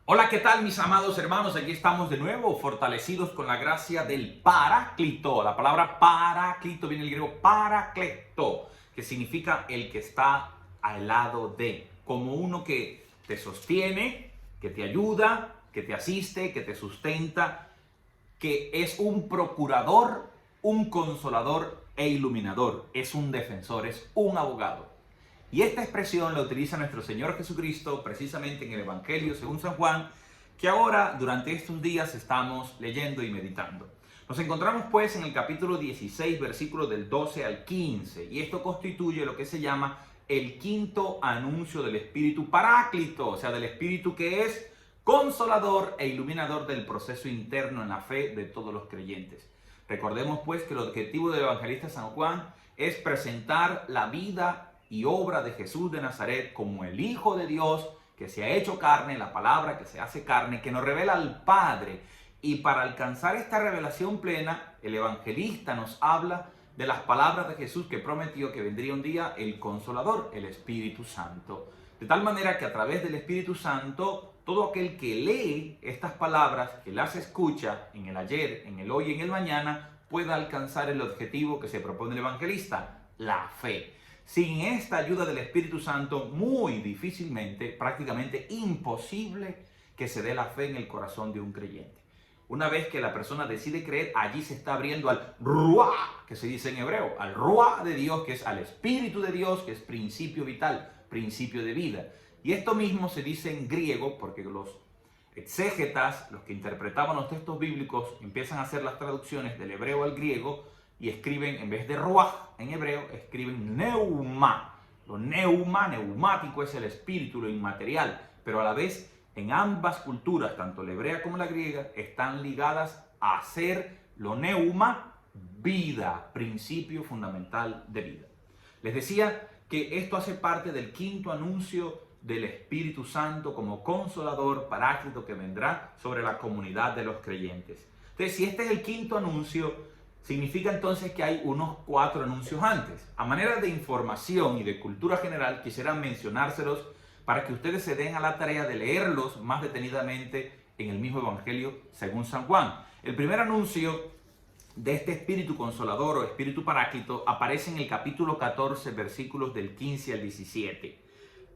Hola, ¿qué tal mis amados hermanos? Aquí estamos de nuevo, fortalecidos con la gracia del Paráclito. La palabra Paráclito viene del griego Parácleto, que significa el que está al lado de, como uno que te sostiene, que te ayuda, que te asiste, que te sustenta, que es un procurador, un consolador e iluminador, es un defensor, es un abogado. Y esta expresión la utiliza nuestro Señor Jesucristo precisamente en el Evangelio según San Juan, que ahora durante estos días estamos leyendo y meditando. Nos encontramos pues en el capítulo 16, versículos del 12 al 15, y esto constituye lo que se llama el quinto anuncio del Espíritu Paráclito, o sea, del Espíritu que es consolador e iluminador del proceso interno en la fe de todos los creyentes. Recordemos pues que el objetivo del evangelista San Juan es presentar la vida y obra de Jesús de Nazaret como el Hijo de Dios que se ha hecho carne, la palabra que se hace carne, que nos revela al Padre. Y para alcanzar esta revelación plena, el evangelista nos habla de las palabras de Jesús que prometió que vendría un día el Consolador, el Espíritu Santo. De tal manera que a través del Espíritu Santo, todo aquel que lee estas palabras, que las escucha en el ayer, en el hoy y en el mañana, pueda alcanzar el objetivo que se propone el evangelista, la fe. Sin esta ayuda del Espíritu Santo, muy difícilmente, prácticamente imposible que se dé la fe en el corazón de un creyente. Una vez que la persona decide creer, allí se está abriendo al Ruah, que se dice en hebreo, al Ruah de Dios, que es al Espíritu de Dios, que es principio vital, principio de vida. Y esto mismo se dice en griego, porque los exégetas, los que interpretaban los textos bíblicos, empiezan a hacer las traducciones del hebreo al griego y escriben, en vez de ruach en hebreo, escriben neuma. Lo neuma, neumático, es el espíritu, lo inmaterial, pero a la vez en ambas culturas, tanto la hebrea como la griega, están ligadas a ser lo neuma, vida, principio fundamental de vida. Les decía que esto hace parte del quinto anuncio del Espíritu Santo como consolador, paráclito que vendrá sobre la comunidad de los creyentes. Entonces, si este es el quinto anuncio, significa entonces que hay unos 4 anuncios antes. A manera de información y de cultura general, quisiera mencionárselos para que ustedes se den a la tarea de leerlos más detenidamente en el mismo Evangelio según San Juan. El primer anuncio de este Espíritu Consolador o Espíritu Paráclito aparece en el capítulo 14, versículos del 15 al 17.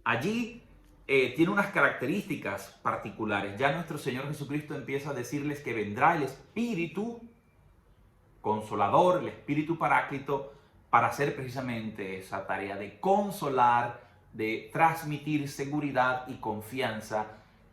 Allí tiene unas características particulares. Ya nuestro Señor Jesucristo empieza a decirles que vendrá el Espíritu Consolador, el Espíritu Paráclito, para hacer precisamente esa tarea de consolar, de transmitir seguridad y confianza.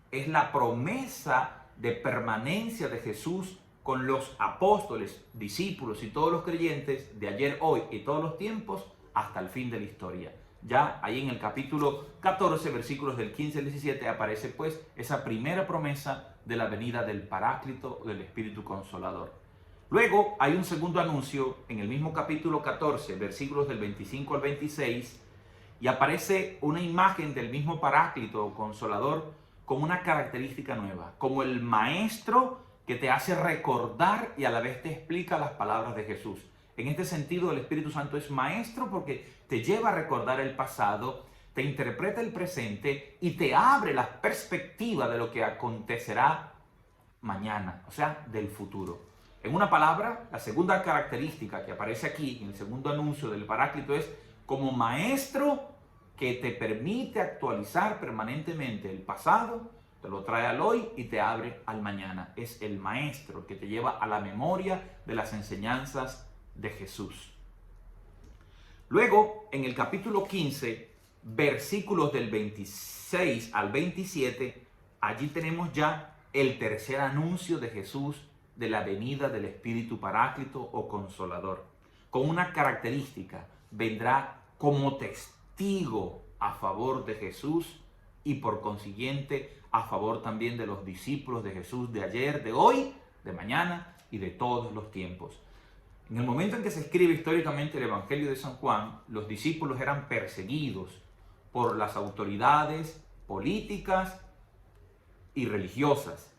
Es la promesa de permanencia de Jesús con los apóstoles, discípulos y todos los creyentes de ayer, hoy y todos los tiempos hasta el fin de la historia. Ya ahí en el capítulo 14, versículos del 15 al 17, aparece pues esa primera promesa de la venida del Paráclito, del Espíritu Consolador. Luego hay un segundo anuncio en el mismo capítulo 14, versículos del 25 al 26, y aparece una imagen del mismo Paráclito o Consolador con una característica nueva, como el maestro que te hace recordar y a la vez te explica las palabras de Jesús. En este sentido, el Espíritu Santo es maestro porque te lleva a recordar el pasado, te interpreta el presente y te abre la perspectiva de lo que acontecerá mañana, o sea, del futuro. En una palabra, la segunda característica que aparece aquí, en el segundo anuncio del Paráclito, es como maestro que te permite actualizar permanentemente el pasado, te lo trae al hoy y te abre al mañana. Es el maestro que te lleva a la memoria de las enseñanzas de Jesús. Luego, en el capítulo 15, versículos del 26 al 27, allí tenemos ya el tercer anuncio de Jesús de la venida del Espíritu Paráclito o Consolador, con una característica: vendrá como testigo a favor de Jesús y por consiguiente a favor también de los discípulos de Jesús de ayer, de hoy, de mañana y de todos los tiempos. En el momento en que se escribe históricamente el Evangelio de San Juan, los discípulos eran perseguidos por las autoridades políticas y religiosas,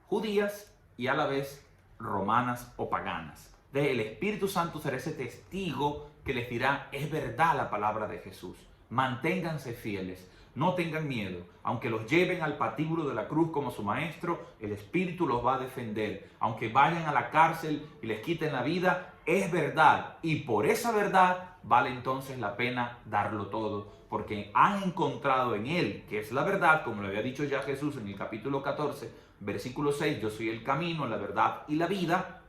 judías y a la vez romanas o paganas. El Espíritu Santo será ese testigo que les dirá: es verdad la palabra de Jesús, manténganse fieles, No tengan miedo. Aunque los lleven al patíbulo de la cruz como su maestro, el Espíritu los va a defender. Aunque vayan a la cárcel y les quiten la vida, es verdad. Y por esa verdad vale entonces la pena darlo todo. Porque han encontrado en Él, que es la verdad, como lo había dicho ya Jesús en el capítulo 14, versículo 6, yo soy el camino, la verdad y la vida.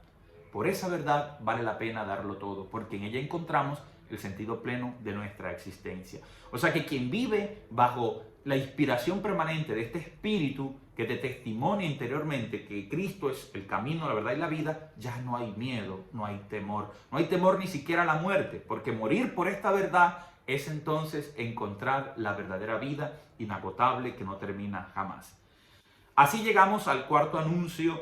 Por esa verdad vale la pena darlo todo, porque en ella encontramos el sentido pleno de nuestra existencia. O sea que quien vive bajo la inspiración permanente de este Espíritu que te testimonia interiormente que Cristo es el camino, la verdad y la vida, ya no hay miedo, no hay temor. No hay temor ni siquiera a la muerte, porque morir por esta verdad es entonces encontrar la verdadera vida inagotable que no termina jamás. Así llegamos al cuarto anuncio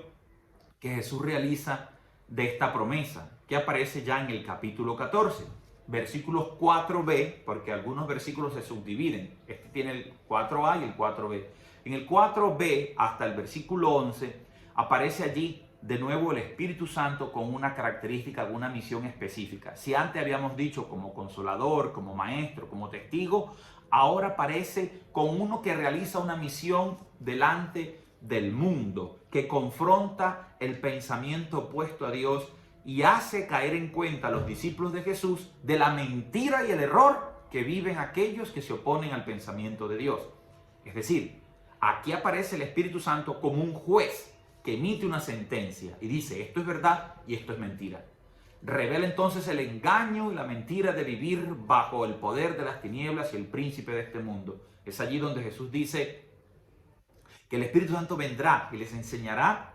que Jesús realiza de esta promesa, que aparece ya en el capítulo 14, versículos 4b, porque algunos versículos se subdividen. Este tiene el 4a y el 4b. En el 4b hasta el versículo 11 aparece allí de nuevo el Espíritu Santo con una característica, una misión específica. Si antes habíamos dicho como consolador, como maestro, como testigo, ahora aparece con uno que realiza una misión delante del mundo, que confronta el pensamiento opuesto a Dios y hace caer en cuenta a los discípulos de Jesús de la mentira y el error que viven aquellos que se oponen al pensamiento de Dios. Es decir, aquí aparece el Espíritu Santo como un juez que emite una sentencia y dice esto es verdad y esto es mentira. Revela entonces el engaño y la mentira de vivir bajo el poder de las tinieblas y el príncipe de este mundo. Es allí donde Jesús dice que el Espíritu Santo vendrá y les enseñará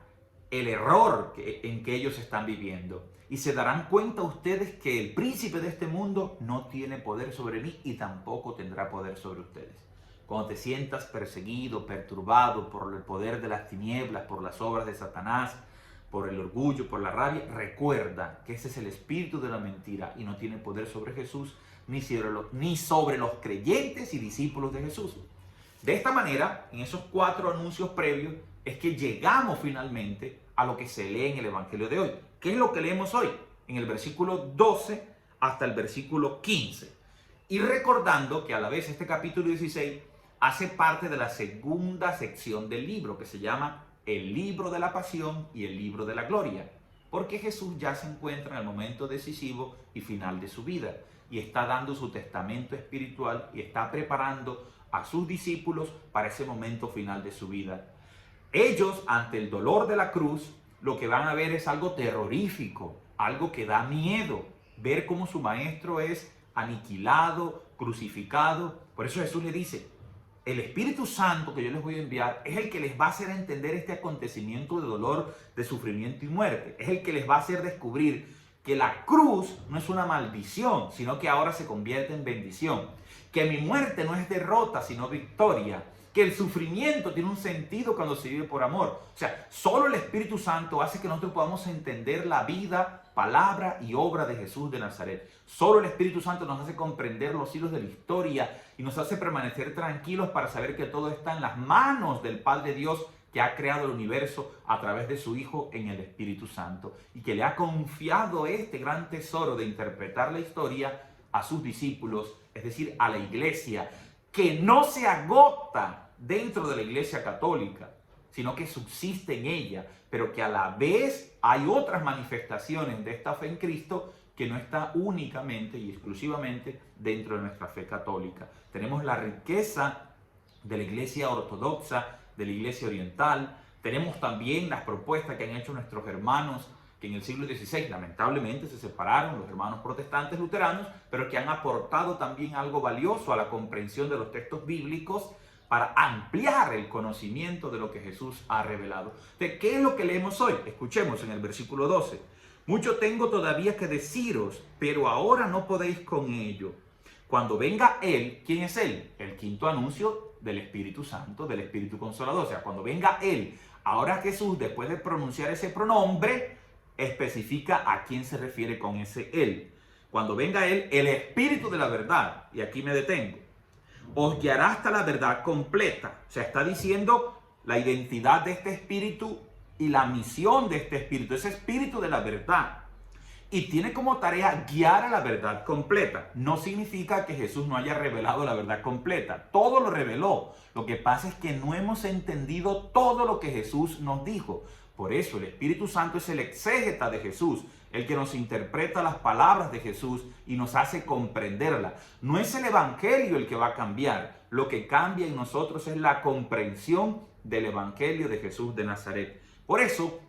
el error en que ellos están viviendo. Y se darán cuenta ustedes que el príncipe de este mundo no tiene poder sobre mí y tampoco tendrá poder sobre ustedes. Cuando te sientas perseguido, perturbado por el poder de las tinieblas, por las obras de Satanás, por el orgullo, por la rabia, recuerda que ese es el espíritu de la mentira y no tiene poder sobre Jesús ni sobre los creyentes y discípulos de Jesús. De esta manera, en esos 4 anuncios previos, es que llegamos finalmente a lo que se lee en el Evangelio de hoy. ¿Qué es lo que leemos hoy? En el versículo 12 hasta el versículo 15. Y recordando que a la vez este capítulo 16 hace parte de la segunda sección del libro, que se llama el libro de la pasión y el libro de la gloria. Porque Jesús ya se encuentra en el momento decisivo y final de su vida. Y está dando su testamento espiritual y está preparando a sus discípulos para ese momento final de su vida. Ellos, ante el dolor de la cruz, lo que van a ver es algo terrorífico, algo que da miedo, ver cómo su maestro es aniquilado, crucificado. Por eso Jesús le dice, el Espíritu Santo que yo les voy a enviar es el que les va a hacer entender este acontecimiento de dolor, de sufrimiento y muerte. Es el que les va a hacer descubrir que la cruz no es una maldición, sino que ahora se convierte en bendición. Que mi muerte no es derrota, sino victoria. Que el sufrimiento tiene un sentido cuando se vive por amor. O sea, solo el Espíritu Santo hace que nosotros podamos entender la vida, palabra y obra de Jesús de Nazaret. Solo el Espíritu Santo nos hace comprender los hilos de la historia y nos hace permanecer tranquilos para saber que todo está en las manos del Padre Dios que ha creado el universo a través de su Hijo en el Espíritu Santo y que le ha confiado este gran tesoro de interpretar la historia a sus discípulos, es decir, a la iglesia, que no se agota dentro de la iglesia católica, sino que subsiste en ella, pero que a la vez hay otras manifestaciones de esta fe en Cristo que no está únicamente y exclusivamente dentro de nuestra fe católica. Tenemos la riqueza de la iglesia ortodoxa, de la iglesia oriental, tenemos también las propuestas que han hecho nuestros hermanos que en el siglo XVI lamentablemente se separaron, los hermanos protestantes luteranos, pero que han aportado también algo valioso a la comprensión de los textos bíblicos para ampliar el conocimiento de lo que Jesús ha revelado. ¿De qué es lo que leemos hoy? Escuchemos en el versículo 12. Mucho tengo todavía que deciros, pero ahora no podéis con ello. Cuando venga Él, ¿quién es Él? El quinto anuncio del Espíritu Santo, del Espíritu Consolador. O sea, cuando venga Él, ahora Jesús, después de pronunciar ese pronombre, especifica a quién se refiere con ese Él. Cuando venga Él, el Espíritu de la verdad, y aquí me detengo, os guiará hasta la verdad completa. O sea, está diciendo la identidad de este Espíritu y la misión de este Espíritu, ese Espíritu de la verdad. y tiene como tarea guiar a la verdad completa. No significa que Jesús no haya revelado la verdad completa. Todo lo reveló. Lo que pasa es que no hemos entendido todo lo que Jesús nos dijo. Por eso el Espíritu Santo es el exégeta de Jesús, el que nos interpreta las palabras de Jesús y nos hace comprenderla. No es el Evangelio el que va a cambiar. Lo que cambia en nosotros es la comprensión del Evangelio de Jesús de Nazaret. Por eso,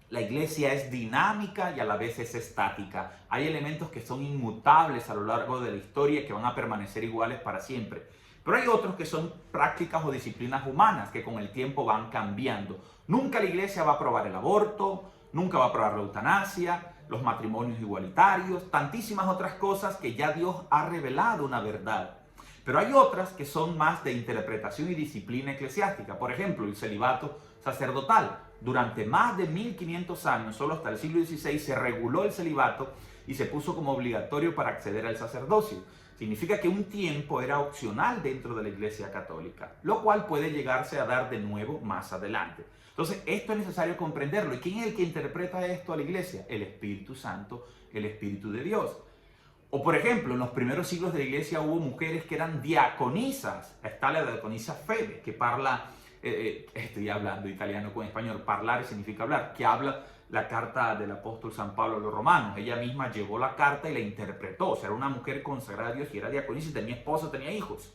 la iglesia es dinámica y a la vez es estática. Hay elementos que son inmutables a lo largo de la historia que van a permanecer iguales para siempre. Pero hay otros que son prácticas o disciplinas humanas que con el tiempo van cambiando. Nunca la iglesia va a aprobar el aborto, nunca va a aprobar la eutanasia, los matrimonios igualitarios, tantísimas otras cosas que ya Dios ha revelado una verdad. Pero hay otras que son más de interpretación y disciplina eclesiástica. Por ejemplo, el celibato sacerdotal. Durante más de 1500 años, solo hasta el siglo XVI, se reguló el celibato y se puso como obligatorio para acceder al sacerdocio. Significa que un tiempo era opcional dentro de la Iglesia Católica, lo cual puede llegarse a dar de nuevo más adelante. Entonces, esto es necesario comprenderlo. ¿Y quién es el que interpreta esto a la Iglesia? El Espíritu Santo, el Espíritu de Dios. O por ejemplo, en los primeros siglos de la Iglesia hubo mujeres que eran diaconisas. Está la diaconisa Febe, que estoy hablando italiano con español, parlare significa hablar, que habla la carta del apóstol San Pablo a los romanos. Ella misma llevó la carta y la interpretó. O sea, era una mujer consagrada a Dios y era diaconisa y tenía esposa, tenía hijos.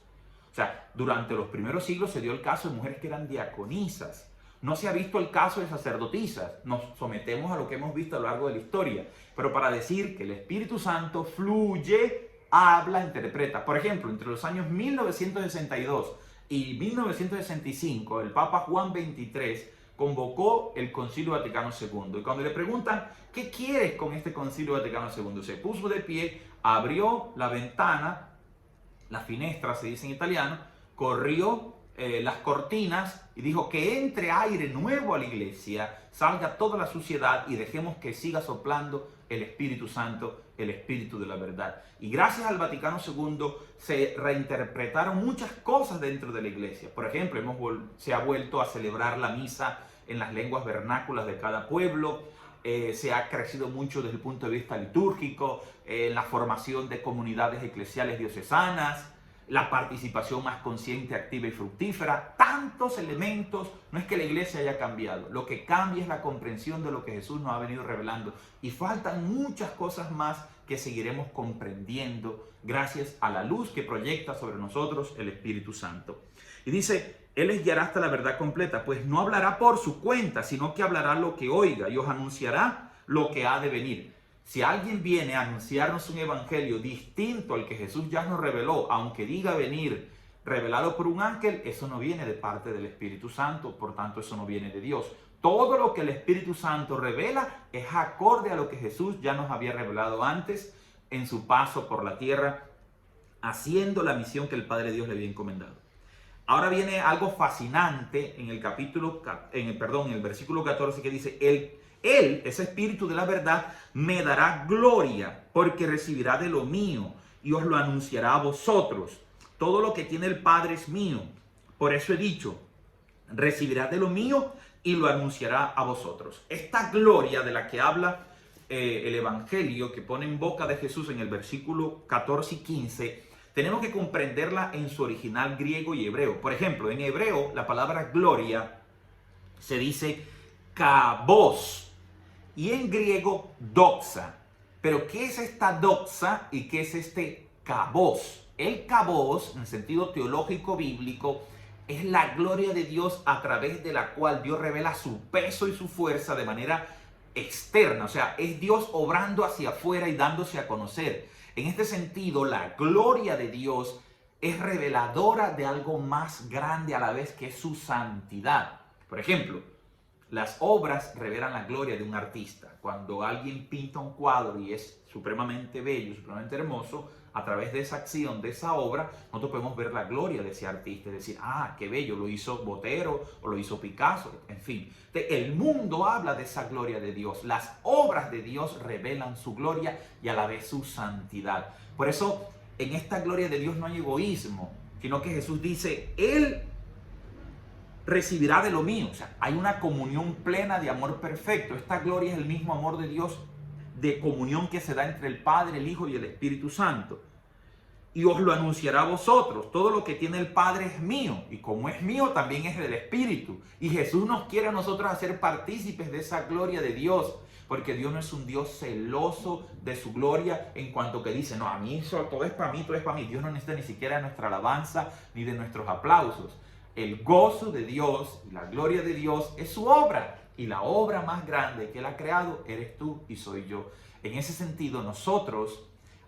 O sea, durante los primeros siglos se dio el caso de mujeres que eran diaconisas. No se ha visto el caso de sacerdotisas. Nos sometemos a lo que hemos visto a lo largo de la historia. Pero para decir que el Espíritu Santo fluye, habla, interpreta. Por ejemplo, entre los años 1962 y 1965, el Papa Juan XXIII convocó el Concilio Vaticano II. Y cuando le preguntan, ¿qué quieres con este Concilio Vaticano II? Se puso de pie, abrió la ventana, la finestra se dice en italiano, corrió las cortinas y dijo que entre aire nuevo a la iglesia, salga toda la suciedad y dejemos que siga soplando el Espíritu Santo, el Espíritu de la verdad. Y gracias al Vaticano II se reinterpretaron muchas cosas dentro de la iglesia. Por ejemplo, se ha vuelto a celebrar la misa en las lenguas vernáculas de cada pueblo. Se ha crecido mucho desde el punto de vista litúrgico, la formación de comunidades eclesiales diocesanas, la participación más consciente, activa y fructífera. Tantos elementos. No es que la iglesia haya cambiado. Lo que cambia es la comprensión de lo que Jesús nos ha venido revelando. Y faltan muchas cosas más que seguiremos comprendiendo gracias a la luz que proyecta sobre nosotros el Espíritu Santo. Y dice, Él les guiará hasta la verdad completa, pues no hablará por su cuenta, sino que hablará lo que oiga y os anunciará lo que ha de venir. Si alguien viene a anunciarnos un evangelio distinto al que Jesús ya nos reveló, aunque diga venir revelado por un ángel, eso no viene de parte del Espíritu Santo, por tanto eso no viene de Dios. Todo lo que el Espíritu Santo revela es acorde a lo que Jesús ya nos había revelado antes en su paso por la tierra, haciendo la misión que el Padre Dios le había encomendado. Ahora viene algo fascinante en el versículo 14 que dice, Él, ese Espíritu de la verdad, me dará gloria porque recibirá de lo mío y os lo anunciará a vosotros. Todo lo que tiene el Padre es mío. Por eso he dicho, recibirá de lo mío y lo anunciará a vosotros. Esta gloria de la que habla el Evangelio que pone en boca de Jesús en el versículo 14 y 15, tenemos que comprenderla en su original griego y hebreo. Por ejemplo, en hebreo la palabra gloria se dice kabos y en griego doxa. Pero ¿qué es esta doxa y qué es este kabos? El kabos, en sentido teológico bíblico, es la gloria de Dios a través de la cual Dios revela su peso y su fuerza de manera externa. O sea, es Dios obrando hacia afuera y dándose a conocer. En este sentido, la gloria de Dios es reveladora de algo más grande a la vez, que es su santidad. Por ejemplo, las obras revelan la gloria de un artista. Cuando alguien pinta un cuadro y es supremamente bello, supremamente hermoso, a través de esa acción, de esa obra, nosotros podemos ver la gloria de ese artista. Es decir, qué bello, lo hizo Botero o lo hizo Picasso, en fin. El mundo habla de esa gloria de Dios. Las obras de Dios revelan su gloria y a la vez su santidad. Por eso, en esta gloria de Dios no hay egoísmo, sino que Jesús dice, Él recibirá de lo mío. O sea, hay una comunión plena de amor perfecto. Esta gloria es el mismo amor de Dios de comunión que se da entre el Padre, el Hijo y el Espíritu Santo. Y os lo anunciará a vosotros. Todo lo que tiene el Padre es mío. Y como es mío, también es del Espíritu. Y Jesús nos quiere a nosotros hacer partícipes de esa gloria de Dios. Porque Dios no es un Dios celoso de su gloria en cuanto que dice, no, a mí eso, todo es para mí, todo es para mí. Dios no necesita ni siquiera de nuestra alabanza ni de nuestros aplausos. El gozo de Dios y la gloria de Dios es su obra. Y la obra más grande que Él ha creado eres tú y soy yo. En ese sentido, nosotros,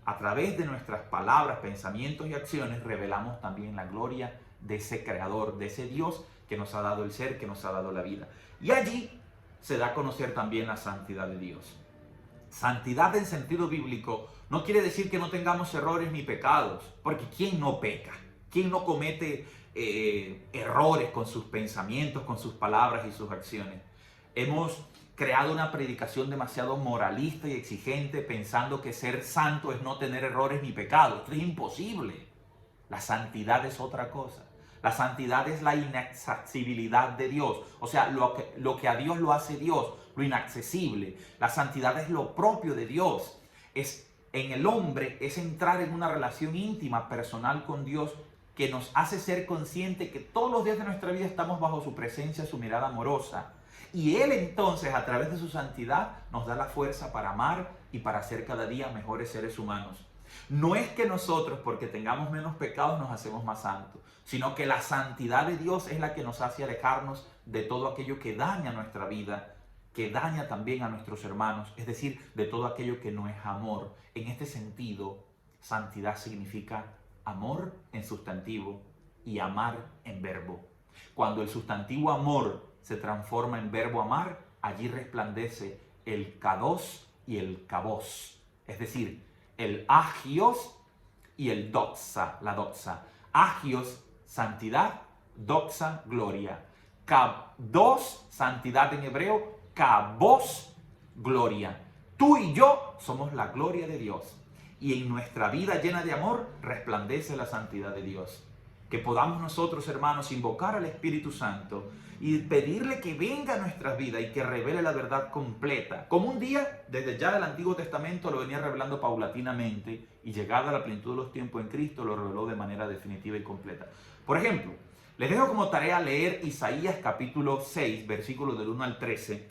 a través de nuestras palabras, pensamientos y acciones, revelamos también la gloria de ese creador, de ese Dios que nos ha dado el ser, que nos ha dado la vida. Y allí se da a conocer también la santidad de Dios. Santidad en sentido bíblico no quiere decir que no tengamos errores ni pecados, porque ¿quién no peca? ¿Quién no comete errores con sus pensamientos, con sus palabras y sus acciones? Hemos creado una predicación demasiado moralista y exigente pensando que ser santo es no tener errores ni pecados. Esto es imposible. La santidad es otra cosa. La santidad es la inaccesibilidad de Dios. O sea, lo que a Dios lo hace Dios, lo inaccesible. La santidad es lo propio de Dios. En el hombre es entrar en una relación íntima, personal con Dios, que nos hace ser consciente que todos los días de nuestra vida estamos bajo su presencia, su mirada amorosa. Y Él entonces, a través de su santidad, nos da la fuerza para amar y para ser cada día mejores seres humanos. No es que nosotros, porque tengamos menos pecados, nos hacemos más santos, sino que la santidad de Dios es la que nos hace alejarnos de todo aquello que daña nuestra vida, que daña también a nuestros hermanos, es decir, de todo aquello que no es amor. En este sentido, santidad significa amor en sustantivo y amar en verbo. Cuando el sustantivo amor se transforma en verbo amar, allí resplandece el kados y el kabos, es decir, el agios y el doxa, la doxa. Agios, santidad; doxa, gloria. Kados, santidad en hebreo; kabos, gloria. Tú y yo somos la gloria de Dios. Y en nuestra vida llena de amor resplandece la santidad de Dios. Que podamos nosotros, hermanos, invocar al Espíritu Santo y pedirle que venga a nuestras vidas y que revele la verdad completa. Como un día, desde ya del Antiguo Testamento, lo venía revelando paulatinamente y llegada a la plenitud de los tiempos en Cristo, lo reveló de manera definitiva y completa. Por ejemplo, les dejo como tarea leer Isaías capítulo 6, versículos del 1 al 13.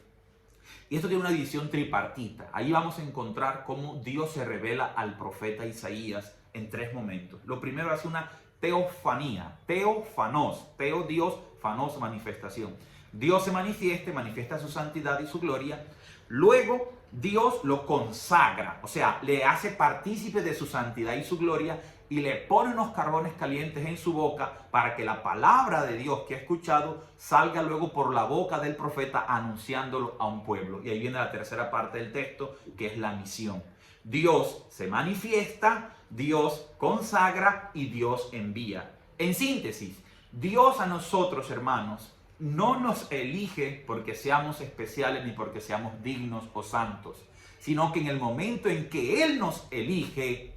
Y esto tiene una división tripartita. Ahí vamos a encontrar cómo Dios se revela al profeta Isaías en tres momentos. Lo primero es una teofanía, teofanos, teo Dios, fanos manifestación. Dios se manifiesta su santidad y su gloria. Luego Dios lo consagra, o sea, le hace partícipe de su santidad y su gloria y le pone unos carbones calientes en su boca para que la palabra de Dios que ha escuchado salga luego por la boca del profeta anunciándolo a un pueblo. Y ahí viene la tercera parte del texto, que es la misión. Dios se manifiesta, Dios consagra y Dios envía. En síntesis, Dios a nosotros, hermanos, no nos elige porque seamos especiales ni porque seamos dignos o santos, sino que en el momento en que Él nos elige,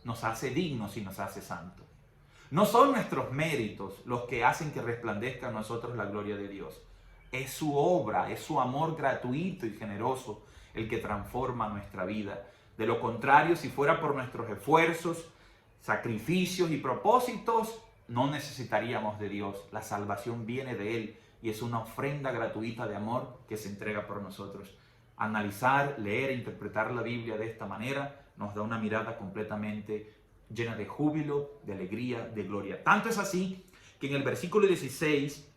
nos hace dignos y nos hace santos. No son nuestros méritos los que hacen que resplandezca a nosotros la gloria de Dios. Es su obra, es su amor gratuito y generoso el que transforma nuestra vida. De lo contrario, si fuera por nuestros esfuerzos, sacrificios y propósitos, no necesitaríamos de Dios. La salvación viene de Él y es una ofrenda gratuita de amor que se entrega por nosotros. Analizar, leer e interpretar la Biblia de esta manera nos da una mirada completamente llena de júbilo, de alegría, de gloria. Tanto es así que en el versículo 16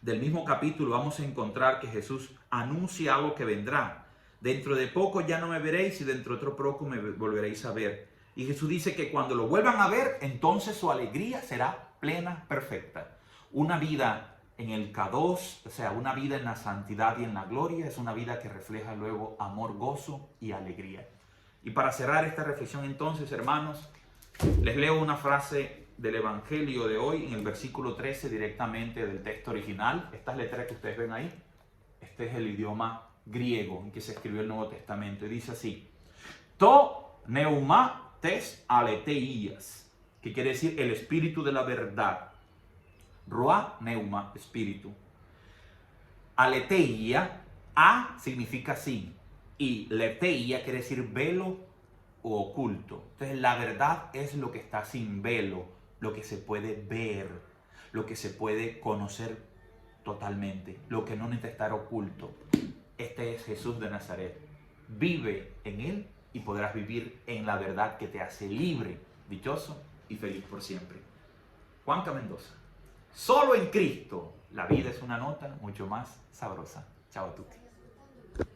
del mismo capítulo vamos a encontrar que Jesús anuncia algo que vendrá. Dentro de poco ya no me veréis y dentro de otro poco me volveréis a ver. Y Jesús dice que cuando lo vuelvan a ver, entonces su alegría será plena, perfecta. Una vida en el Kadosh, o sea, una vida en la santidad y en la gloria, es una vida que refleja luego amor, gozo y alegría. Y para cerrar esta reflexión entonces, hermanos, les leo una frase del Evangelio de hoy en el versículo 13 directamente del texto original. Estas letras que ustedes ven ahí, este es el idioma griego en que se escribió el Nuevo Testamento. Y dice así: To neuma tes aleteias, que quiere decir el espíritu de la verdad. Roa neuma, espíritu. Aleteia, a significa sí. Y leteia quiere decir velo o oculto. Entonces la verdad es lo que está sin velo, lo que se puede ver, lo que se puede conocer totalmente, lo que no necesita estar oculto. Este es Jesús de Nazaret. Vive en Él y podrás vivir en la verdad que te hace libre, dichoso y feliz por siempre. Juanca Mendoza. Solo en Cristo la vida es una nota mucho más sabrosa. Chao a tutti.